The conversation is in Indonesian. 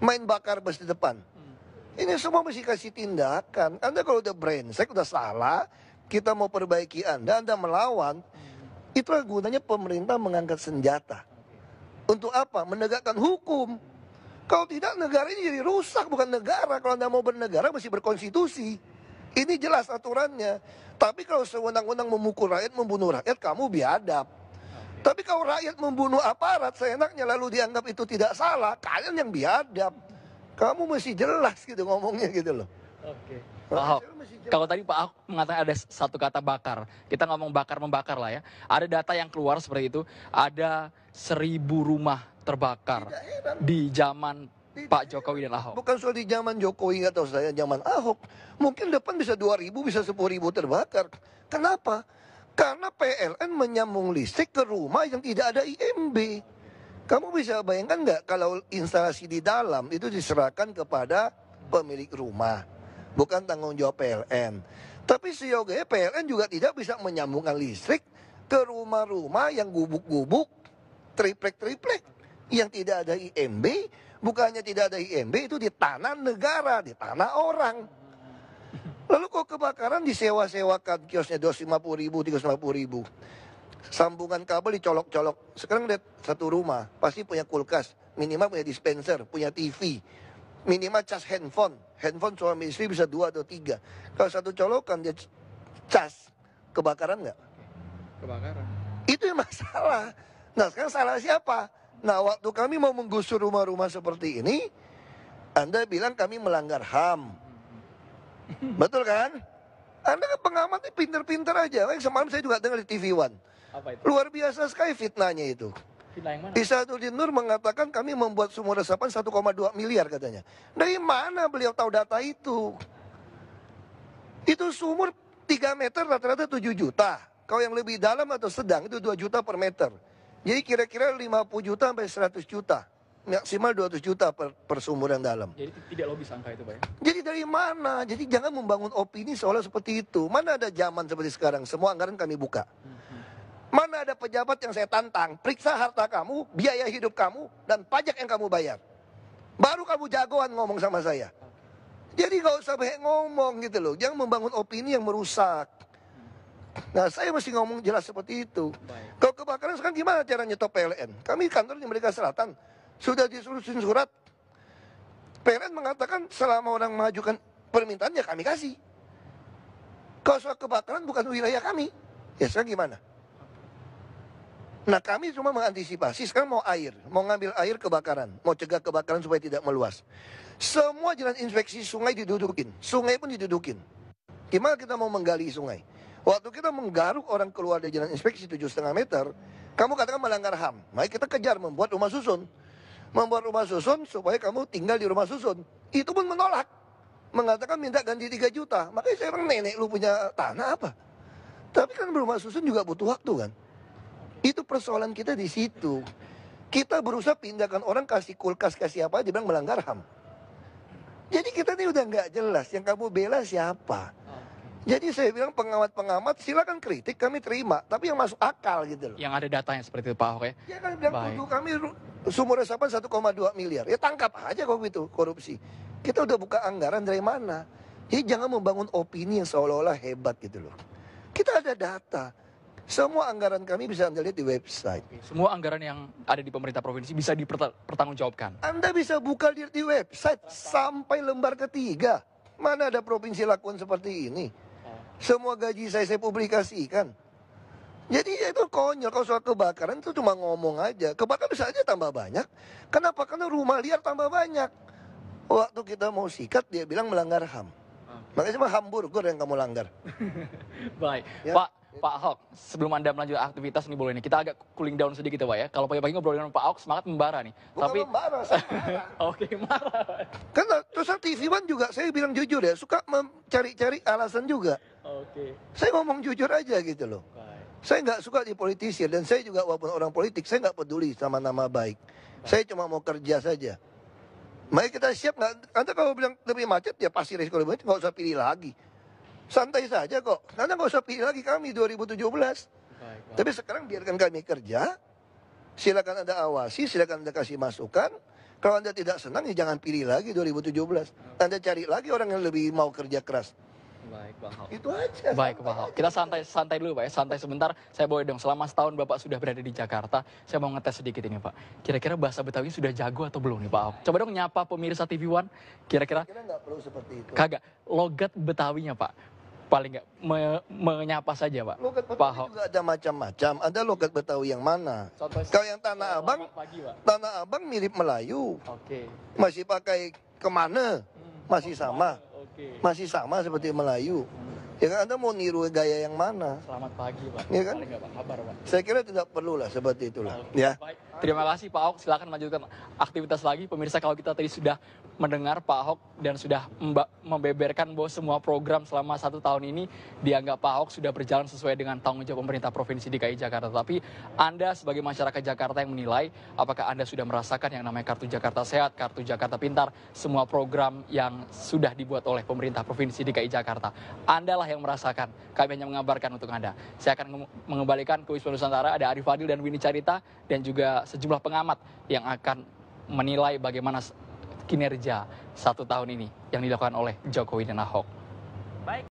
main bakar bus di depan. Ini semua mesti kasih tindakan. Anda kalau udah brengsek, udah salah, kita mau perbaiki Anda melawan. Itulah gunanya pemerintah mengangkat senjata. Untuk apa? Menegakkan hukum. Kalau tidak, negara ini jadi rusak, bukan negara. Kalau Anda mau bernegara, mesti berkonstitusi. Ini jelas aturannya. Tapi kalau sewenang-wenang memukul rakyat, membunuh rakyat, kamu biadab. Tapi kalau rakyat membunuh aparat, seenaknya lalu dianggap itu tidak salah, kalian yang biadab. Kamu mesti jelas gitu ngomongnya gitu loh. Oke. Pak Ahok, kalau tadi Pak Ahok mengatakan ada satu kata bakar, kita ngomong bakar-membakar lah ya. Ada data yang keluar seperti itu, ada 1.000 rumah terbakar di zaman Pak Jokowi dan Ahok. Bukan soal di zaman Jokowi atau saya zaman Ahok. Mungkin depan bisa 2.000, bisa 10.000 terbakar. Kenapa? Karena PLN menyambung listrik ke rumah yang tidak ada IMB. Kamu bisa bayangkan nggak kalau instalasi di dalam itu diserahkan kepada pemilik rumah, bukan tanggung jawab PLN. Tapi seyogianya PLN juga tidak bisa menyambungkan listrik ke rumah-rumah yang gubuk-gubuk, triplek-triplek, yang tidak ada IMB. Bukannya tidak ada IMB, itu di tanah negara, di tanah orang. Lalu kok kebakaran disewa-sewakan kiosnya 250.000, 350.000. Sambungan kabel dicolok-colok. Sekarang lihat satu rumah, pasti punya kulkas, minimal punya dispenser, punya TV, minimal cas handphone. Handphone suami istri bisa 2 atau 3. Kalau satu colokan dia cas, kebakaran nggak? Kebakaran. Itu yang masalah. Nah sekarang salah siapa? Nah waktu kami mau menggusur rumah-rumah seperti ini, Anda bilang kami melanggar HAM. Betul kan? Anda kan pengamatnya pinter-pinter aja. Semalam saya juga dengar di TV One. Apa itu? Luar biasa sekali fitnahnya itu. Fitnah yang mana? Isaduddin Nur mengatakan kami membuat sumur resapan 1,2 miliar katanya. Dari mana beliau tahu data itu? Itu sumur 3 meter rata-rata 7 juta. Kalau yang lebih dalam atau sedang itu 2 juta per meter. Jadi kira-kira 50 juta sampai 100 juta. Maksimal 200 juta per sumur yang dalam. Jadi tidak logis angka itu Pak ya? Jadi dari mana? Jadi jangan membangun opini seolah seperti itu. Mana ada zaman seperti sekarang, semua anggaran kami buka. Mana ada pejabat yang saya tantang, periksa harta kamu, biaya hidup kamu, dan pajak yang kamu bayar. Baru kamu jagoan ngomong sama saya. Jadi gak usah banyak ngomong gitu loh. Jangan membangun opini yang merusak. Nah saya mesti ngomong jelas seperti itu. Kalau kebakaran sekarang gimana cara nyetop PLN? Kami kantor di Merdeka Selatan. Sudah disuruhin surat. PLN mengatakan selama orang mengajukan permintaan ya kami kasih. Kalau soal kebakaran bukan wilayah kami. Ya sekarang gimana? Nah kami cuma mengantisipasi. Sekarang mau air. Mau ngambil air kebakaran. Mau cegah kebakaran supaya tidak meluas. Semua jalan inspeksi sungai didudukin. Sungai pun didudukin. Gimana kita mau menggali sungai? Waktu kita menggaruk orang keluar dari jalan inspeksi 7,5 meter. Kamu katakan melanggar HAM. Maka kita kejar membuat rumah susun. Membuat rumah susun supaya kamu tinggal di rumah susun. Itu pun menolak. Mengatakan minta ganti 3 juta. Makanya saya bilang, nenek lu punya tanah apa? Tapi kan rumah susun juga butuh waktu kan. Itu persoalan kita di situ. Kita berusaha pindahkan orang, kasih kulkas, kasih apa, dia bilang melanggar HAM. Jadi kita ini udah nggak jelas. Yang kamu bela siapa? Jadi saya bilang pengamat-pengamat silakan kritik, kami terima. Tapi yang masuk akal gitu loh. Yang ada datanya seperti itu Pak Ahok ya? Ya kan bilang tuduh kami sumur resapan 1,2 miliar. Ya tangkap aja kalau itu korupsi. Kita udah buka anggaran dari mana. Jadi jangan membangun opini yang seolah-olah hebat gitu loh. Kita ada data. Semua anggaran kami bisa Anda lihat di website. Semua anggaran yang ada di pemerintah provinsi bisa dipertanggungjawabkan. Anda bisa buka di website sampai lembar ketiga. Mana ada provinsi lakukan seperti ini? Semua gaji saya publikasikan. Jadi ya itu konyol. Kalau soal kebakaran itu cuma ngomong aja. Kebakaran bisa aja tambah banyak. Kenapa? Karena rumah liar tambah banyak. Waktu kita mau sikat dia bilang melanggar HAM. Makanya cuma hamburger yang kamu langgar. Baik, Ya. Pak Ahok, sebelum Anda melanjutkan aktivitas nih boleh nih, kita agak cooling down sedikit ya Pak ya. Kalau pagi-pagi ngobrol dengan Pak Ahok semangat membara nih. Bukan membara, saya marah. Oke, marah. Kan terus TV One juga saya bilang jujur ya, suka mencari-cari alasan juga. Oke. Saya ngomong jujur aja gitu loh. Baik. Saya nggak suka dipolitisir dan saya juga walaupun orang politik, saya nggak peduli sama nama baik. Saya cuma mau kerja saja. Mari kita siap nggak? Anda kalau bilang lebih macet ya pasti resiko lebih macet, nggak usah pilih lagi. Santai saja kok. Anda nggak usah pilih lagi kami 2017. Baik. Tapi sekarang biarkan kami kerja. Silakan Anda awasi, silakan Anda kasih masukan. Kalau Anda tidak senang, ya jangan pilih lagi 2017. Anda cari lagi orang yang lebih mau kerja keras. Baik, Pak Ahok. Itu aja. Baik, Pak Ahok. Kita santai dulu, Pak ya. Santai sebentar. Saya boleh dong, selama setahun Bapak sudah berada di Jakarta, saya mau ngetes sedikit ini, Pak. Kira-kira bahasa Betawi sudah jago atau belum nih, Pak Ahok? Coba dong nyapa pemirsa TV One. Kira-kira Kira nggak perlu seperti itu. kagak logat Betawinya, Pak. Paling nggak menyapa saja, Pak. Logat Pak Betawi Ahok. juga ada macam-macam. Ada logat Betawi yang mana? Contoh Kalau yang Tanah Abang, selamat pagi, Pak. Tanah Abang mirip Melayu. Oke. Masih pakai kemana? Masih sama. Oke. Masih sama seperti Melayu. Ya kan Anda mau niru gaya yang mana? Selamat pagi, Pak. Iya kan? Paling nggak, Pak? Kabar, Pak. Saya kira tidak perlu lah seperti itulah. Ya. Baik, terima kasih Pak Ahok. Silakan lanjutkan aktivitas lagi. Pemirsa, kalau kita tadi sudah mendengar Pak Ahok dan sudah membeberkan bahwa semua program selama 1 tahun ini dianggap Pak Ahok sudah berjalan sesuai dengan tanggung jawab pemerintah Provinsi DKI Jakarta. Tapi Anda sebagai masyarakat Jakarta yang menilai apakah Anda sudah merasakan yang namanya Kartu Jakarta Sehat, Kartu Jakarta Pintar, semua program yang sudah dibuat oleh pemerintah Provinsi DKI Jakarta. Anda lah yang merasakan. Kami hanya mengabarkan untuk Anda. Saya akan mengembalikan ke Wisma Nusantara. Ada Arif Fadil dan Winnie Carita dan juga sejumlah pengamat yang akan menilai bagaimana kinerja 1 tahun ini yang dilakukan oleh Jokowi dan Ahok.